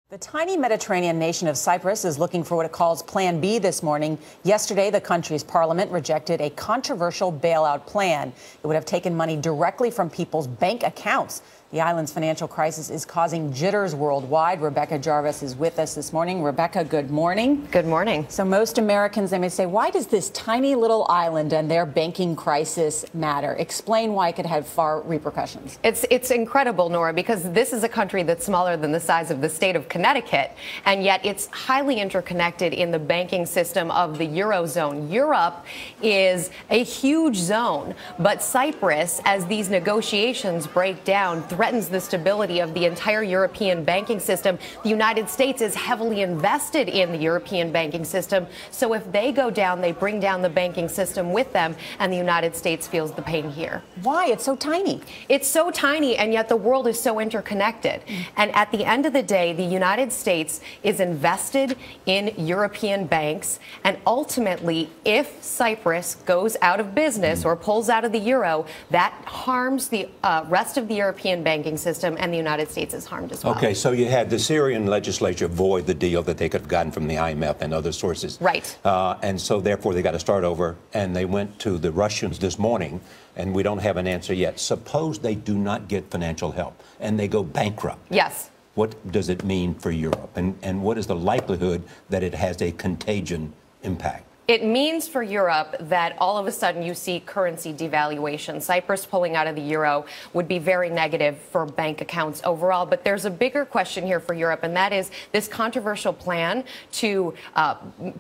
The tiny Mediterranean nation of Cyprus is looking for what it calls Plan B this morning. Yesterday, the country's parliament rejected a controversial bailout plan. It would have taken money directly from people's bank accounts. The island's financial crisis is causing jitters worldwide. Rebecca Jarvis is with us this morning. Rebecca, good morning. Good morning. So most Americans, they may say, why does this tiny little island and their banking crisis matter? Explain why it could have far repercussions. It's incredible, Nora, because this is a country that's smaller than the size of the state of Connecticut, and yet it's highly interconnected in the banking system of the Eurozone. Europe is a huge zone, but Cyprus, as these negotiations break down, threatens the stability of the entire European banking system. The United States is heavily invested in the European banking system. So if they go down, they bring down the banking system with them, and the United States feels the pain here. Why? It's so tiny. It's so tiny, and yet the world is so interconnected. And at the end of the day, the United States is invested in European banks. And ultimately, if Cyprus goes out of business or pulls out of the euro, that harms the rest of the European banking system, and the United States is harmed as well. Okay, so you had the Syrian legislature void the deal that they could have gotten from the IMF and other sources. Right. And so therefore they got to start over, and they went to the Russians this morning, and we don't have an answer yet. Suppose they do not get financial help and they go bankrupt. Yes. What does it mean for Europe? And what is the likelihood that it has a contagion impact? It means for Europe that all of a sudden you see currency devaluation. Cyprus pulling out of the euro would be very negative for bank accounts overall. But there's a bigger question here for Europe, and that is this controversial plan to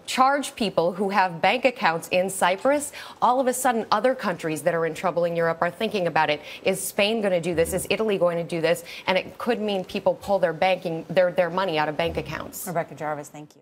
charge people who have bank accounts in Cyprus. All of a sudden, other countries that are in trouble in Europe are thinking about it. Is Spain going to do this? Is Italy going to do this? And it could mean people pull their money out of bank accounts. Rebecca Jarvis, thank you.